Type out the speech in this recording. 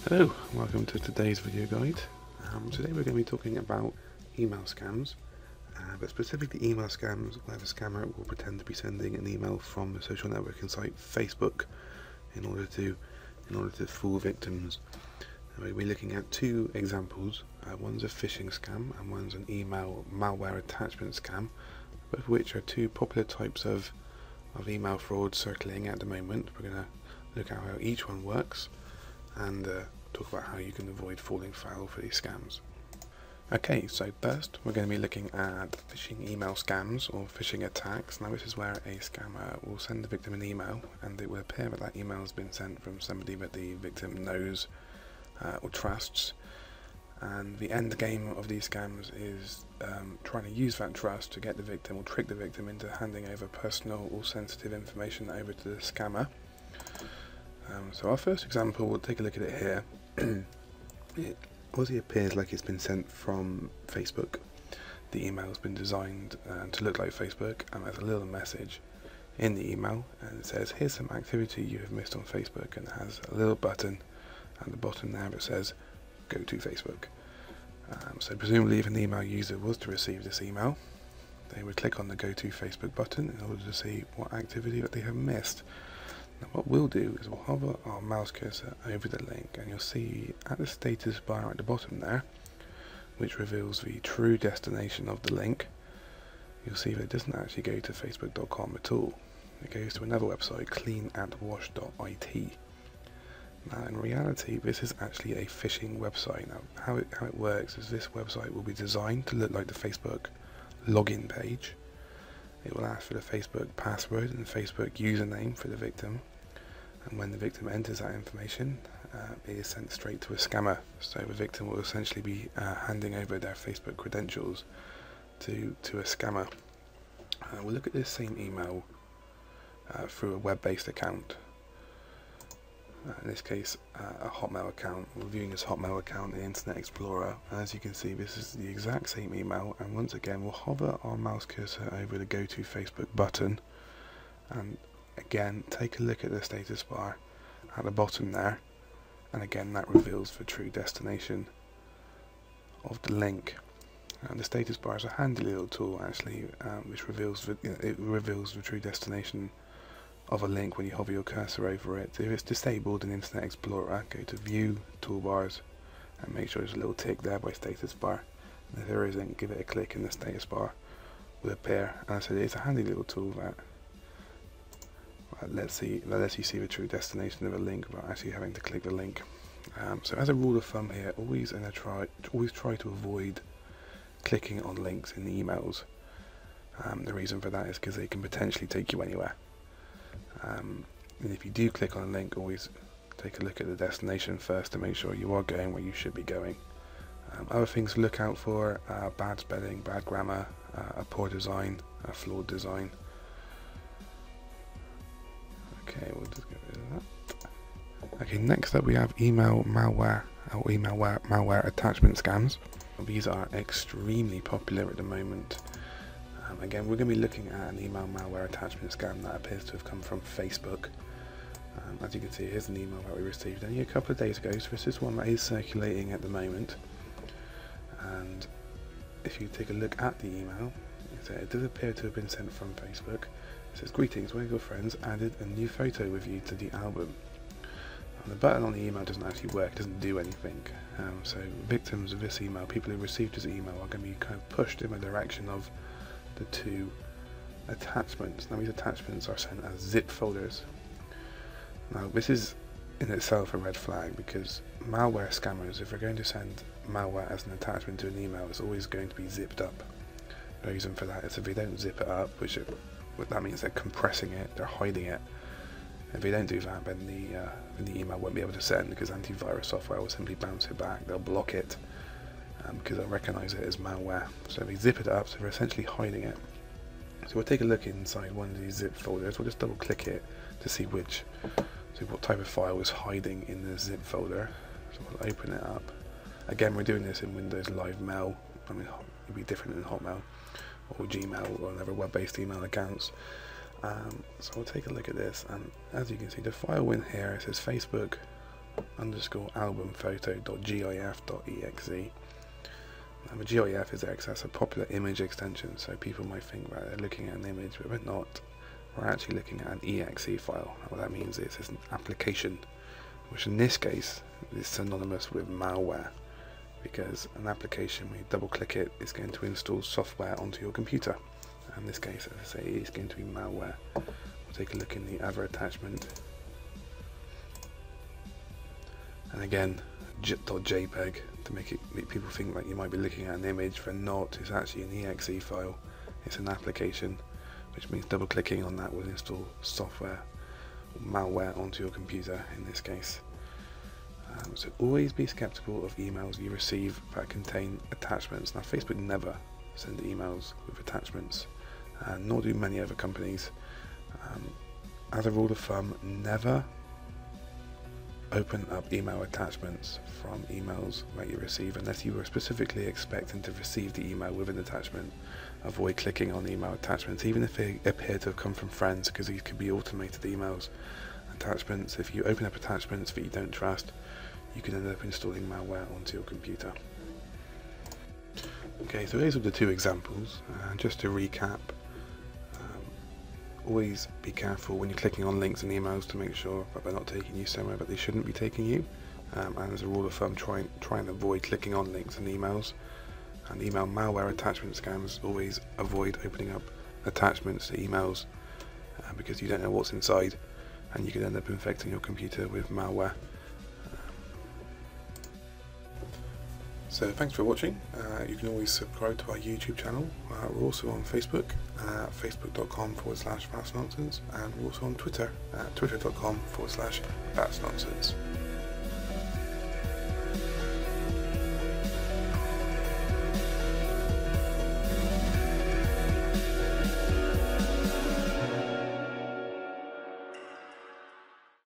Hello, welcome to today's video guide. Today we're going to be talking about email scams, but specifically email scams where the scammer will pretend to be sending an email from the social networking site Facebook in order to fool victims. We'll be looking at two examples. One's a phishing scam and one's an email malware attachment scam, both of which are two popular types of email fraud circulating at the moment. We're going to look at how each one works and talk about how you can avoid falling foul for these scams. Okay, so first we're going to be looking at phishing email scams or phishing attacks. Now this is where a scammer will send the victim an email and it will appear that email has been sent from somebody that the victim knows or trusts, and the end game of these scams is trying to use that trust to get the victim or trick the victim into handing over personal or sensitive information over to the scammer. So our first example, we'll take a look at it here. It obviously appears like it's been sent from Facebook. The email has been designed to look like Facebook, and there's a little message in the email and it says, here's some activity you have missed on Facebook, and it has a little button at the bottom there that says go to Facebook. So presumably if an email user was to receive this email, they would click on the go to Facebook button in order to see what activity that they have missed. Now what we'll do is we'll hover our mouse cursor over the link, and you'll see at the status bar at the bottom there, which reveals the true destination of the link, you'll see that it doesn't actually go to facebook.com at all. It goes to another website, cleanatwash.it. Now in reality this is actually a phishing website. Now how it works is this website will be designed to look like the Facebook login page. It will ask for the Facebook password and Facebook username for the victim, and when the victim enters that information, it is sent straight to a scammer. So the victim will essentially be handing over their Facebook credentials to a scammer. We'll look at this same email through a web-based account. In this case, a Hotmail account. We're viewing this Hotmail account in Internet Explorer, and as you can see this is the exact same email, and once again we'll hover our mouse cursor over the go to Facebook button, and again take a look at the status bar at the bottom there, and again that reveals the true destination of the link. And the status bar is a handy little tool actually, which reveals the true destination of a link when you hover your cursor over it. If it's disabled in Internet Explorer, go to View, Toolbars, and make sure there's a little tick there by status bar. And if there isn't, give it a click and the status bar will appear. And so it's a handy little tool that lets you see the true destination of a link without actually having to click the link. So as a rule of thumb here, always try to avoid clicking on links in the emails. The reason for that is because they can potentially take you anywhere. And if you do click on a link, always take a look at the destination first to make sure you are going where you should be going. Other things to look out for: bad spelling, bad grammar, a poor design, a flawed design. Okay, we'll just get rid of that. Okay, next up we have email malware or malware attachment scams. These are extremely popular at the moment. Again, we're going to be looking at an email malware attachment scam that appears to have come from Facebook. As you can see, here's an email that we received only a couple of days ago, so this is one that is circulating at the moment. And if you take a look at the email, it does appear to have been sent from Facebook. It says, greetings, one of your friends added a new photo with you to the album. And the button on the email doesn't actually work, it doesn't do anything. So victims of this email, people who received this email, are going to be kind of pushed in the direction of the two attachments. Now these attachments are sent as zip folders. Now this is in itself a red flag, because malware scammers, if they're going to send malware as an attachment to an email, it's always going to be zipped up. The reason for that is if they don't zip it up, that means they're compressing it, they're hiding it. If they don't do that, then the email won't be able to send, because antivirus software will simply bounce it back, they'll block it. Because they'll recognise it as malware. So they zip it up, so they're essentially hiding it. So we'll take a look inside one of these zip folders. We'll just double click it to see what type of file is hiding in the zip folder. So we'll open it up. Again, we're doing this in Windows Live Mail. I mean, it'd be different in Hotmail or Gmail or other web-based email accounts. So we'll take a look at this, and as you can see, the file in here, it says Facebook albumphoto.gif.exe. A GIF is X, a popular image extension, so people might think that they're looking at an image, but we're not. We're actually looking at an exe file. And what that means is it's an application, which in this case is synonymous with malware, because an application, when you double click it, is going to install software onto your computer. In this case, as I say, it's going to be malware. We'll take a look in the other attachment. And again, .jpeg, to make people think that you might be looking at an image, but not. It's actually an exe file. It's an application, which means double clicking on that will install software or malware onto your computer in this case. So always be skeptical of emails you receive that contain attachments. Now, Facebook never send emails with attachments, nor do many other companies. As a rule of thumb, never open up email attachments from emails that you receive unless you were specifically expecting to receive the email with an attachment. Avoid clicking on email attachments, even if they appear to have come from friends, because these could be automated emails. Attachments, if you open up attachments that you don't trust, you can end up installing malware onto your computer. Okay, so those are the two examples. Just to recap, always be careful when you're clicking on links in emails to make sure that they're not taking you somewhere that they shouldn't be taking you. And as a rule of thumb, try and avoid clicking on links in emails. And email malware attachment scams, always avoid opening up attachments to emails because you don't know what's inside, and you can end up infecting your computer with malware. So thanks for watching. You can always subscribe to our YouTube channel. We're also on Facebook, facebook.com/thatsnonsense, and we're also on Twitter, twitter.com/thatsnonsense.